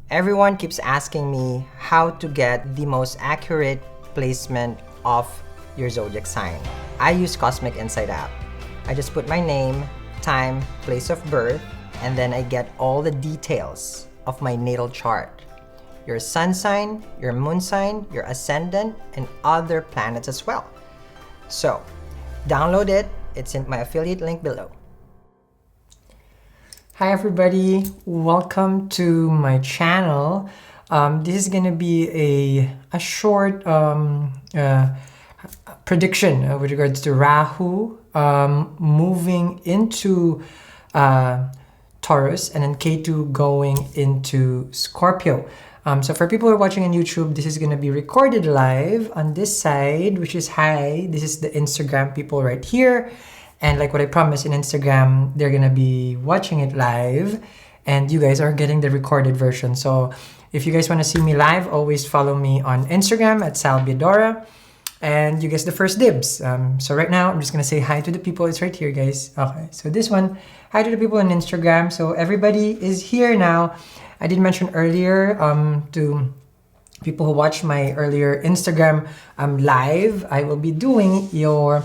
Everyone keeps asking me how to get the most accurate placement of your zodiac sign. I use Cosmic Insight app. I just put my name, time, place of birth, and then I get all the details of my natal chart. Your sun sign, your moon sign, your ascendant, and other planets as well. So, download it. It's in my affiliate link below. Hi everybody, welcome to my channel. This is gonna be a short prediction with regards to Rahu moving into Taurus and then Ketu going into Scorpio. So for people who are watching on YouTube, this is gonna be recorded live on this side, which is hi. This is the Instagram people right here. And like what I promised in Instagram, they're gonna be watching it live and you guys are getting the recorded version. So if you guys wanna see me live, always follow me on Instagram at Salbiadora and you guys the first dibs. So right now, I'm just gonna say hi to the people. It's right here, guys. Okay, so this one, hi to the people on Instagram. So everybody is here now. I did mention earlier to people who watched my earlier Instagram live, I will be doing your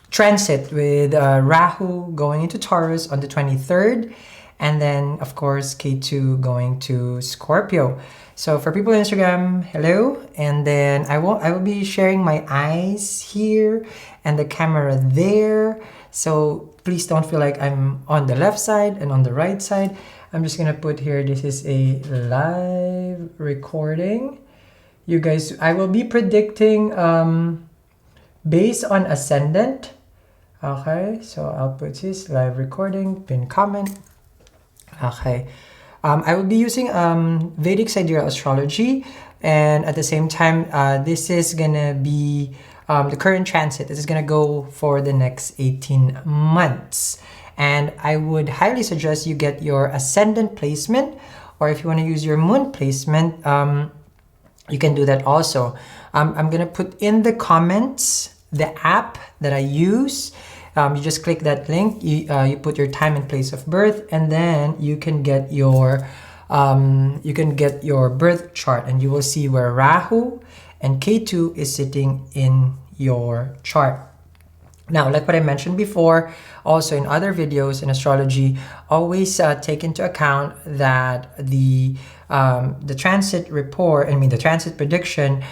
transit with Rahu going into Taurus on the 23rd, and then of course Ketu going to Scorpio. So for people on Instagram, hello, and then I will be sharing my eyes here and the camera there. So please don't feel like I'm on the left side and on the right side. I'm just gonna put here, this is a live recording. You guys, I will be predicting based on Ascendant. Okay, so I'll put this live recording, pin comment. Okay, I will be using Vedic Sidereal Astrology, and at the same time, this is gonna be the current transit. This is gonna go for the next 18 months. And I would highly suggest you get your Ascendant placement, or if you wanna use your Moon placement, you can do that also. I'm gonna put in the comments the app that I use. You just click that link, you put your time and place of birth, and then you can get your birth chart, and you will see where Rahu and Ketu is sitting in your chart. Now, like what I mentioned before, also in other videos in astrology, always take into account that the transit report, the transit prediction,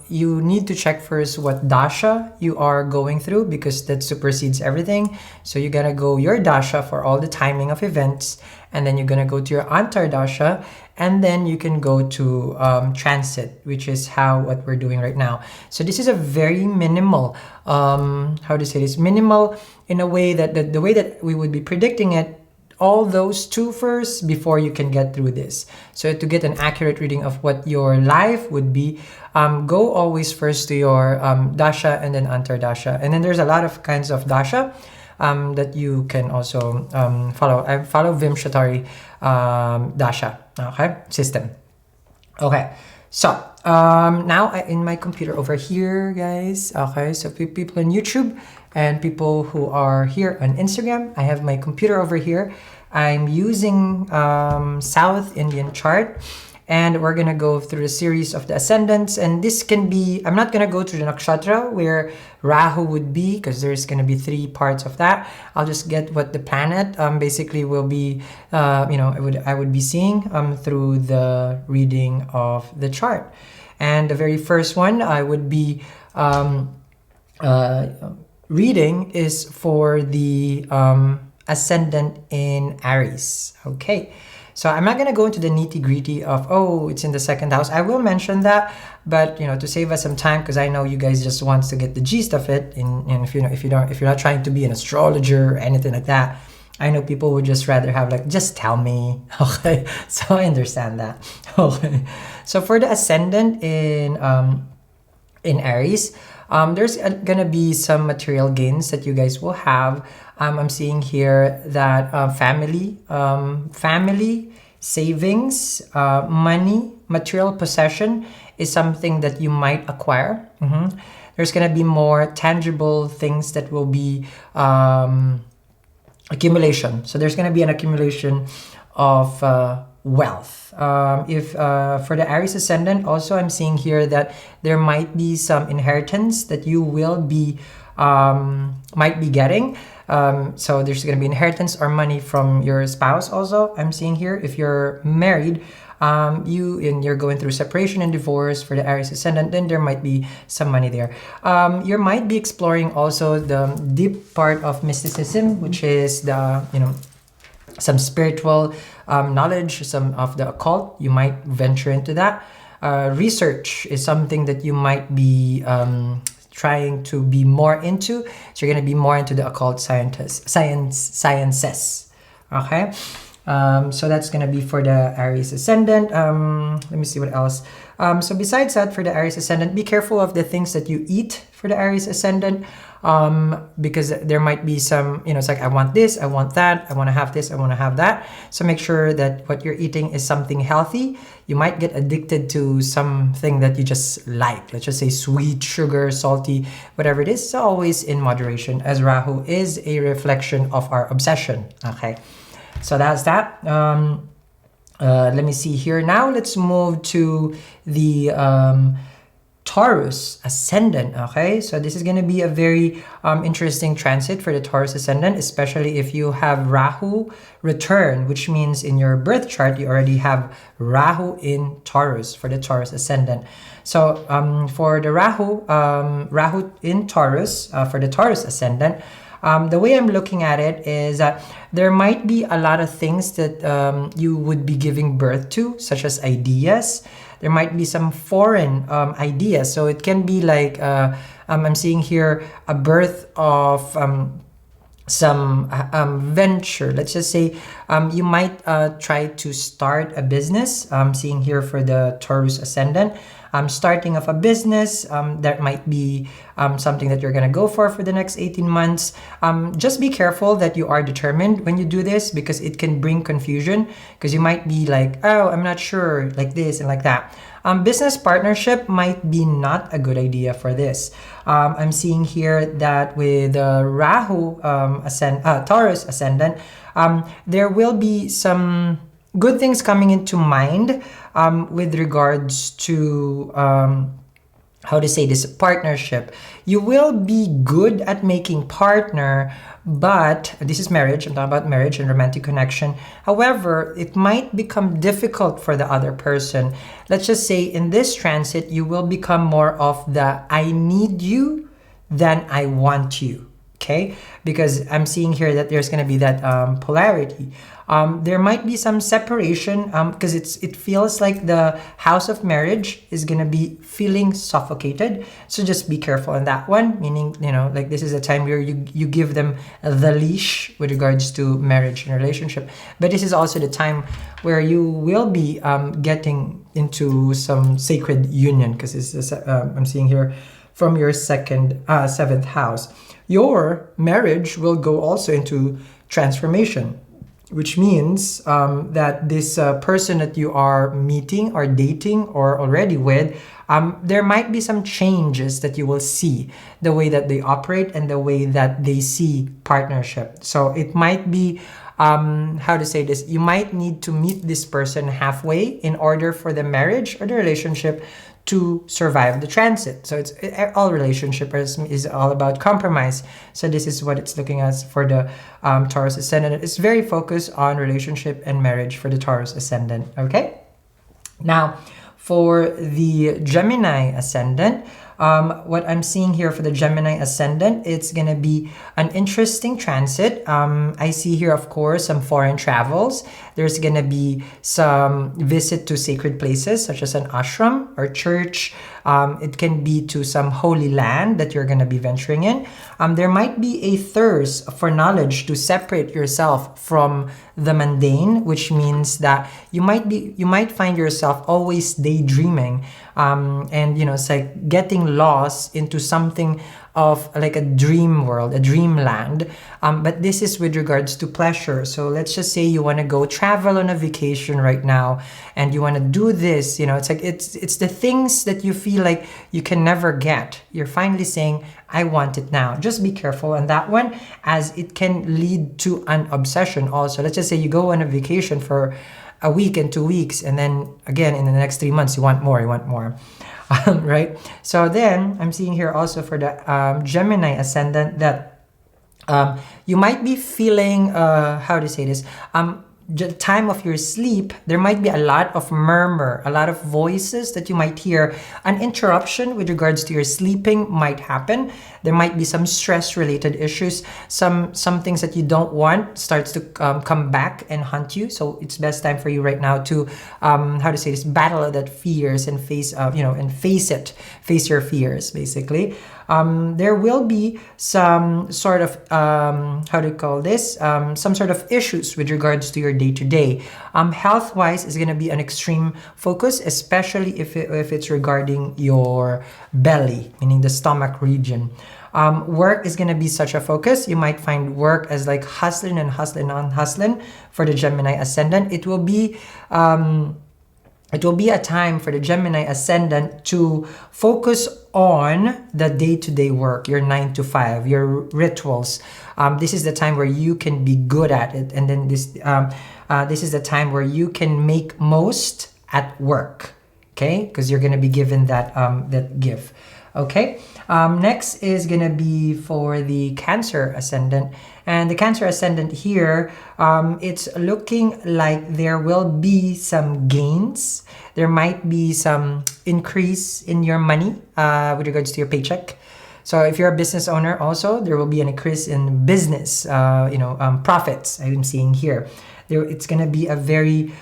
you need to check first what dasha you are going through, because that supersedes everything. So you gotta go your dasha for all the timing of events, and then you're gonna go to your antar dasha, and then you can go to transit, which is what we're doing right now. So this is a very minimal, how to say this, minimal in a way that the way that we would be predicting it, all those two first before you can get through this. So to get an accurate reading of what your life would be, go always first to your dasha and then antar dasha. And then there's a lot of kinds of dasha that you can also follow. I follow Vimshatari dasha, okay, system. Okay, so now in my computer over here, guys, okay, so people on YouTube and people who are here on Instagram, I have my computer over here. I'm using South Indian chart, and we're gonna go through a series of the ascendants, and this can be, I'm not gonna go through the nakshatra where Rahu would be, because there's gonna be 3 parts of that. I'll just get what the planet basically will be, I would be seeing through the reading of the chart. And the very first one I would be reading is for the ascendant in Aries. Okay, so I'm not gonna go into the nitty-gritty of, oh, it's in the 2nd house. I will mention that, but to save us some time, because I know you guys just want to get the gist of it. And if you're not trying to be an astrologer or anything like that, I know people would just rather have like, just tell me. Okay, so I understand that. Okay, so for the ascendant in Aries, there's gonna be some material gains that you guys will have. I'm seeing here that family, savings, money, material possession is something that you might acquire. There's gonna be more tangible things that will be accumulation. So there's gonna be an accumulation of wealth. If for the Aries Ascendant, also I'm seeing here that there might be some inheritance that you will be might be getting. So there's going to be inheritance or money from your spouse also, I'm seeing here. If you're married, you're going through separation and divorce for the Aries Ascendant, then there might be some money there. You might be exploring also the deep part of mysticism, which is the, some spiritual knowledge, some of the occult. You might venture into that. Research is something that you might be trying to be more into. So you're going to be more into the occult sciences. Okay. So that's going to be for the Aries Ascendant. Let me see what else. So besides that, for the Aries Ascendant, be careful of the things that you eat for the Aries Ascendant, because there might be some, it's like, I want this, I want that, I want to have this, I want to have that. So make sure that what you're eating is something healthy. You might get addicted to something that you just like. Let's just say sweet, sugar, salty, whatever it is. So always in moderation, as Rahu is a reflection of our obsession. Okay. So that's that. Let me see here. Now let's move to the Taurus Ascendant. Okay, so this is going to be a very interesting transit for the Taurus Ascendant, especially if you have Rahu return, which means in your birth chart you already have Rahu in Taurus for the Taurus Ascendant. So for the Rahu in Taurus, for the Taurus Ascendant, the way I'm looking at it is that there might be a lot of things that you would be giving birth to, such as ideas. There might be some foreign ideas. So it can be like, I'm seeing here a birth of some venture. Let's just say you might try to start a business. I'm seeing here for the Taurus Ascendant. Starting of a business, that might be something that you're going to go for the next 18 months. Just be careful that you are determined when you do this, because it can bring confusion, because you might be like, oh, I'm not sure, like this and like that. Business partnership might be not a good idea for this. I'm seeing here that with Rahu Taurus Ascendant, there will be some good things coming into mind with regards to how to say this, partnership. You will be good at making partner, but this is marriage. I'm talking about marriage and romantic connection. However, it might become difficult for the other person. Let's just say in this transit, you will become more of the I need you than I want you. Okay, because I'm seeing here that there's going to be that polarity. There might be some separation because it feels like the house of marriage is going to be feeling suffocated. So just be careful on that one, meaning, like this is a time where you give them the leash with regards to marriage and relationship. But this is also the time where you will be getting into some sacred union, because I'm seeing here from your seventh house. Your marriage will go also into transformation, which means that this person that you are meeting or dating or already with, there might be some changes that you will see, the way that they operate and the way that they see partnership. So it might be, how to say this, you might need to meet this person halfway in order for the marriage or the relationship to survive the transit. So it's all relationship is all about compromise. So this is what it's looking at for the Taurus Ascendant. It's very focused on relationship and marriage for the Taurus Ascendant. Okay. Now, for the Gemini Ascendant, what I'm seeing here for the Gemini Ascendant, it's going to be an interesting transit. I see here, of course, some foreign travels. There's going to be some visit to sacred places, such as an ashram or church. It can be to some holy land that you're going to be venturing in. There might be a thirst for knowledge to separate yourself from the mundane, which means that you might find yourself always daydreaming, and it's like getting lost into something of like a dream world, a dreamland. But this is with regards to pleasure. So let's just say you want to go travel on a vacation right now and you want to do this, it's like it's the things that you feel like you can never get. You're finally saying, I want it now. Just be careful on that one, as it can lead to an obsession also. Let's just say you go on a vacation for a week and 2 weeks, and then again in the next 3 months you want more, right? So then I'm seeing here also for the Gemini ascendant that you might be feeling, how to say this, the time of your sleep, there might be a lot of murmur, a lot of voices that you might hear. An interruption with regards to your sleeping might happen. There might be some stress related issues. Some things that you don't want starts to come back and haunt you. So it's best time for you right now to, how to say this, battle that fears and face, and face your fears, basically. There will be some sort of, how do you call this? Some sort of issues with regards to your day-to-day. Health-wise is going to be an extreme focus, especially if it's regarding your belly, meaning the stomach region. Work is going to be such a focus. You might find work as like hustling for the Gemini ascendant. It will be a time for the Gemini ascendant to focus on the day-to-day work, your 9 to 5, your rituals. This is the time where you can be good at it. And then this is the time where you can make most at work, okay? Because you're going to be given that gift, okay? Next is going to be for the Cancer ascendant. And the Cancer ascendant here, it's looking like there will be some gains. There might be some increase in your money with regards to your paycheck. So if you're a business owner also, there will be an increase in business, profits I'm seeing here. It's going to be a very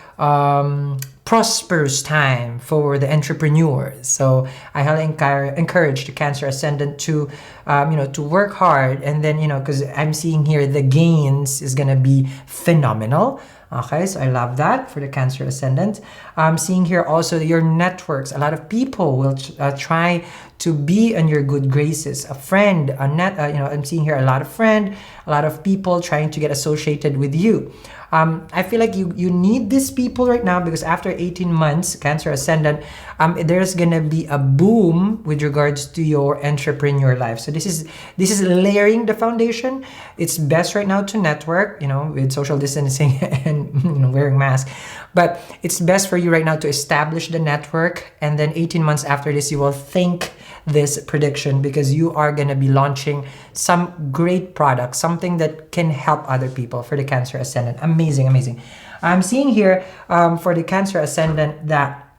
prosperous time for the entrepreneurs. So I highly encourage the Cancer ascendant to, to work hard. And then, because I'm seeing here the gains is going to be phenomenal. Okay, so I love that for the Cancer ascendant. I'm seeing here also your networks. A lot of people will try to be in your good graces. A friend, I'm seeing here a lot of people trying to get associated with you. I feel like you need these people right now because after 18 months, Cancer ascendant, there's gonna be a boom with regards to your entrepreneur life. So this is layering the foundation. It's best right now to network, with social distancing and wearing masks. But it's best for you right now to establish the network, and then 18 months after this, you will thank this prediction because you are going to be launching some great product, something that can help other people for the Cancer ascendant. Amazing. I'm seeing here for the Cancer ascendant that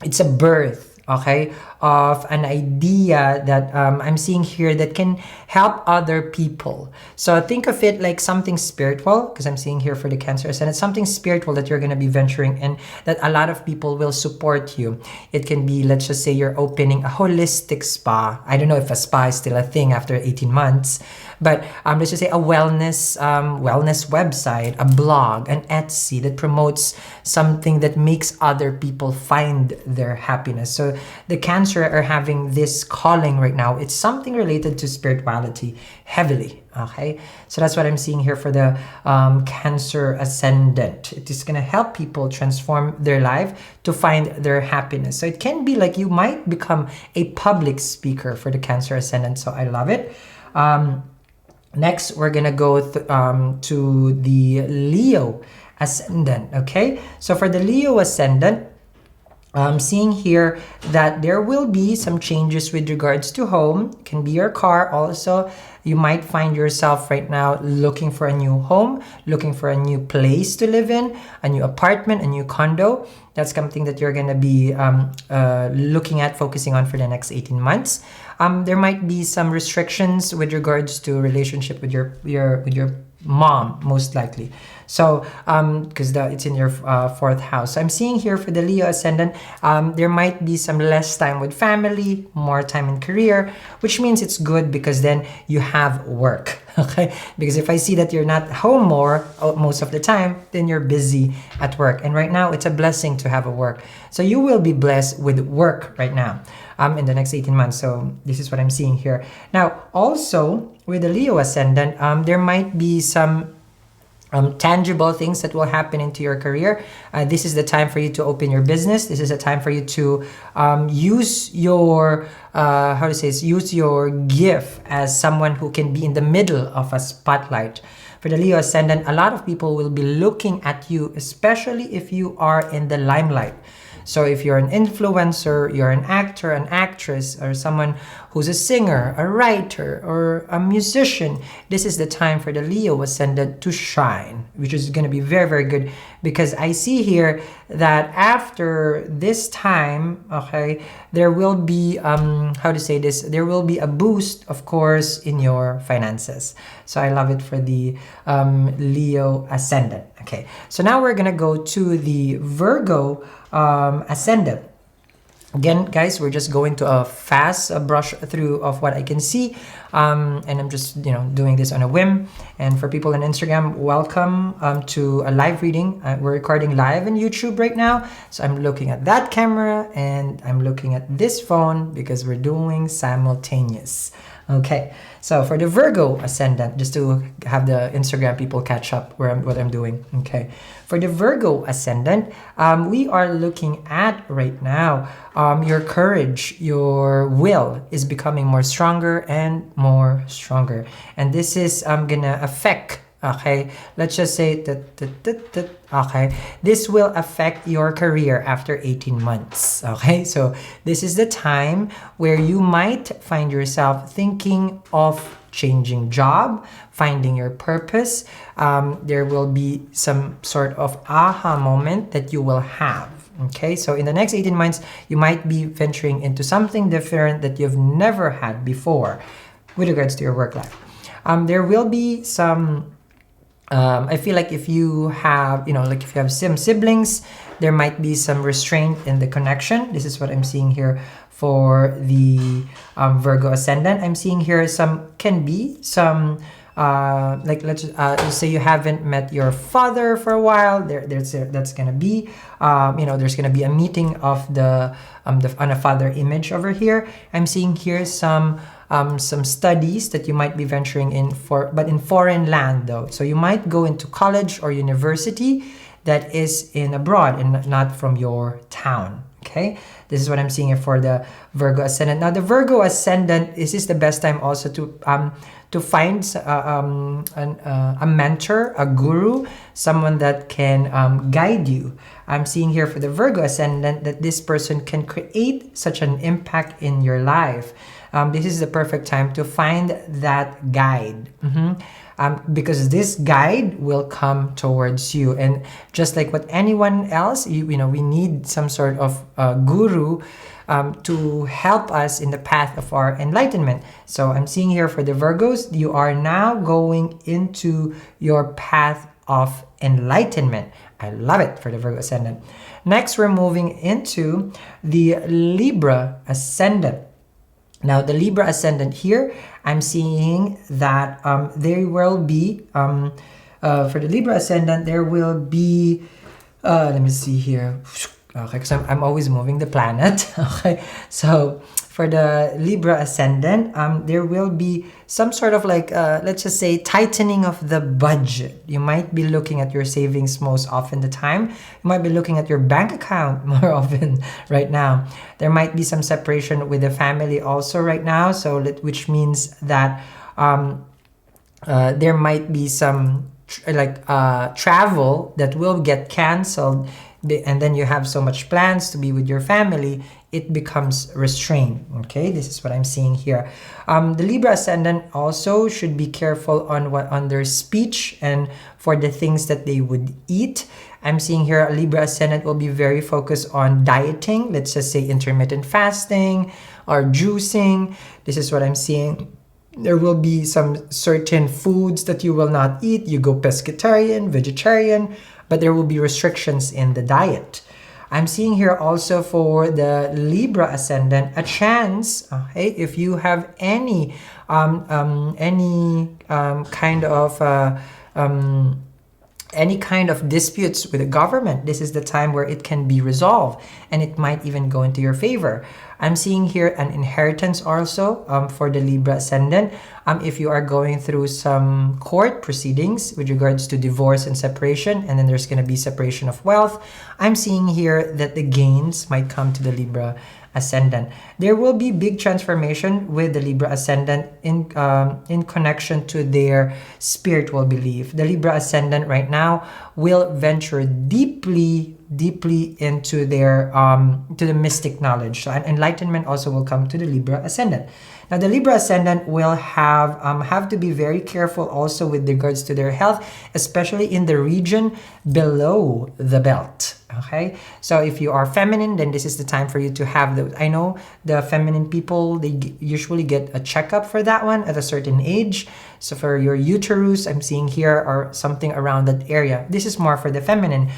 it's a birth, okay, of an idea that I'm seeing here that can help other people. So think of it like something spiritual, because I'm seeing here for the Cancer ascendant, something spiritual that you're going to be venturing in, that a lot of people will support you. It can be, let's just say you're opening a holistic spa. I don't know if a spa is still a thing after 18 months, but let's just say a wellness website, a blog, an Etsy that promotes something that makes other people find their happiness. So the Cancer are having this calling right now. It's something related to spirituality heavily. Okay, so that's what I'm seeing here for the Cancer ascendant. It is going to help people transform their life to find their happiness. So it can be like you might become a public speaker for the Cancer ascendant. So I love it. Next, we're going to go to the Leo ascendant. Okay, so for the Leo ascendant, I'm seeing here that there will be some changes with regards to home. It can be your car also. You might find yourself right now looking for a new home, looking for a new place to live in, a new apartment, a new condo. That's something that you're going to be looking at, focusing on for the next 18 months. There might be some restrictions with regards to relationship with your mom, most likely. So because it's in your fourth house. So I'm seeing here for the Leo ascendant, there might be some less time with family, more time in career, which means it's good because then you have work. Okay, because if I see that you're not home most of the time, then you're busy at work. And right now it's a blessing to have a work. So you will be blessed with work right now in the next 18 months. So this is what I'm seeing here. Now, also with the Leo ascendant, there might be some tangible things that will happen into your career. This is the time for you to open your business. This is a time for you to use your use your gift as someone who can be in the middle of a spotlight For the Leo Ascendant, a lot of people will be looking at you, especially if you are in the limelight. So if you're an influencer, you're an actor, an actress, or someone who's a singer, a writer, or a musician, this is the time for the Leo Ascendant to shine, which is going to be very, very good, because I see here that after this time, okay, there will be, how to say this, there will be a boost, of course, in your finances. So I love it for the Leo Ascendant. Okay, so now we're going to go to the Virgo Ascendant. Again, guys, we're just going to a fast brush through of what I can see, and I'm just, you know, doing this on a whim. And for people on Instagram, welcome to a live reading. We're recording live on YouTube right now, so I'm looking at that camera and I'm looking at this phone because we're doing simultaneous. Okay, so for the Virgo Ascendant, just to have the Instagram people catch up what I'm doing. Okay, for the Virgo Ascendant, we are looking at right now your courage, your will is becoming more stronger and more stronger, and this is gonna affect, okay, let's just say that, okay, this will affect your career after 18 months. Okay, so this is the time where you might find yourself thinking of changing job, finding your purpose. There will be some sort of aha moment that you will have. Okay, so in the next 18 months, you might be venturing into something different that you've never had before with regards to your work life. There will be some I feel like if you have, you know, like if you have some siblings, there might be some restraint in the connection. This is what I'm seeing here for the Virgo Ascendant. I'm seeing here can be some, like let's say you haven't met your father for a while. That's gonna be, you know, there's gonna be a meeting of on a father image over here. I'm seeing here some studies that you might be venturing in but in foreign land though. So you might go into college or university that is in abroad and not from your town. Okay, this is what I'm seeing here for the Virgo Ascendant. Now the Virgo Ascendant, this is the best time also to find a mentor, a guru, someone that can guide you. I'm seeing here for the Virgo Ascendant that this person can create such an impact in your life. This is the perfect time to find that guide. Because this guide will come towards you, and just like what anyone else, you know, we need some sort of guru to help us in the path of our enlightenment. So I'm seeing here for the Virgos, you are now going into your path of enlightenment. I love it for the Virgo Ascendant. Next, we're moving into the Libra Ascendant. Now, the Libra Ascendant here, I'm seeing that there will be, for the Libra Ascendant, there will be, let me see here. Okay, because I'm always moving the planet. Okay, so for the Libra Ascendant, there will be some sort of like, let's just say, tightening of the budget. You might be looking at your savings most often the time. You might be looking at your bank account more often right now. There might be some separation with the family also right now. So which means that there might be some travel that will get canceled, and then you have so much plans to be with your family, it becomes restrained. Okay, this is what I'm seeing here. The Libra Ascendant also should be careful on their speech and for the things that they would eat. I'm seeing here a Libra Ascendant will be very focused on dieting. Let's just say intermittent fasting or juicing. This is what I'm seeing. There will be some certain foods that you will not eat. You go pescatarian, vegetarian, but there will be restrictions in the diet. I'm seeing here also for the Libra Ascendant a chance, okay, if you have any kind of disputes with the government, this is the time where it can be resolved and it might even go into your favor. I'm seeing here an inheritance also for the Libra Ascendant. If you are going through some court proceedings with regards to divorce and separation, and then there's going to be separation of wealth, I'm seeing here that the gains might come to the Libra Ascendant. There will be big transformation with the Libra Ascendant in connection to their spiritual belief. The Libra Ascendant right now will venture deeply into their to the mystic knowledge. So an enlightenment also will come to the Libra Ascendant. Now the Libra Ascendant will have to be very careful also with regards to their health, especially in the region below the belt. Okay, so if you are feminine, then this is the time for you to have those. I know the feminine people, they usually get a checkup for that one at a certain age. So for your uterus, I'm seeing here, or something around that area. This is more for the feminine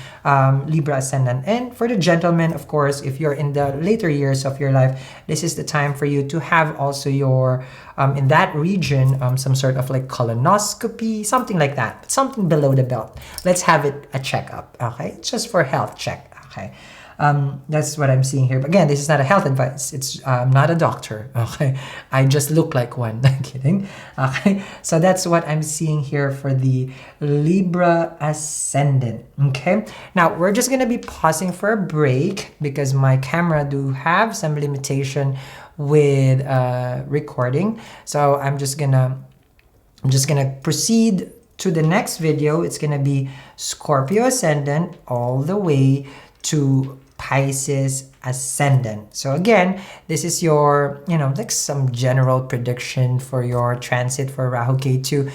Libra Ascendant. And for the gentleman, of course, if you're in the later years of your life, this is the time for you to have also your, in that region, some sort of like colonoscopy, something like that, something below the belt. Let's have it a checkup, okay? Just for health check, okay? That's what I'm seeing here. But again, this is not a health advice. It's not a doctor, okay? I just look like one. I'm kidding. Okay, so that's what I'm seeing here for the Libra Ascendant. Okay, now we're just gonna be pausing for a break because my camera do have some limitation with recording. So I'm just gonna proceed to the next video. It's gonna be Scorpio Ascendant all the way to Pisces Ascendant. So again, this is your, like some general prediction for your transit for Rahu Ketu.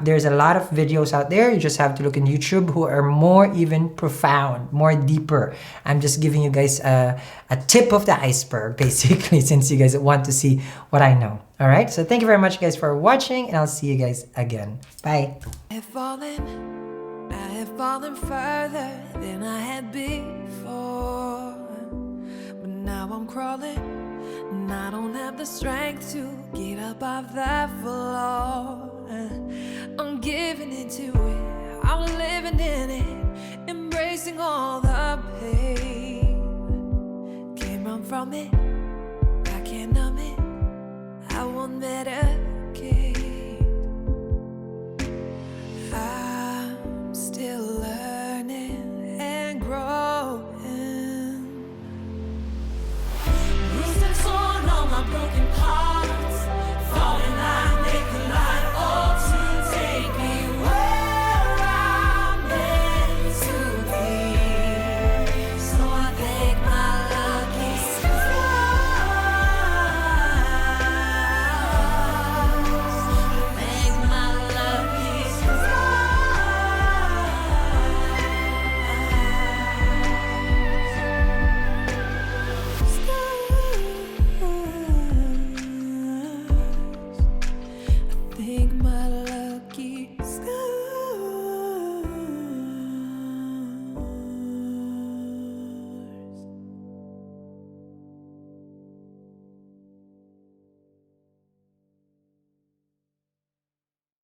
There's a lot of videos out there. You just have to look in YouTube who are more even profound, more deeper. I'm just giving you guys a tip of the iceberg, basically, since you guys want to see what I know. All right, so thank you very much, guys, for watching, and I'll see you guys again. Bye. I have fallen further than I had before, but now I'm crawling, and I don't have the strength to get up off that floor. I'm giving into it, I'm living in it, embracing all the pain. Can't run from it,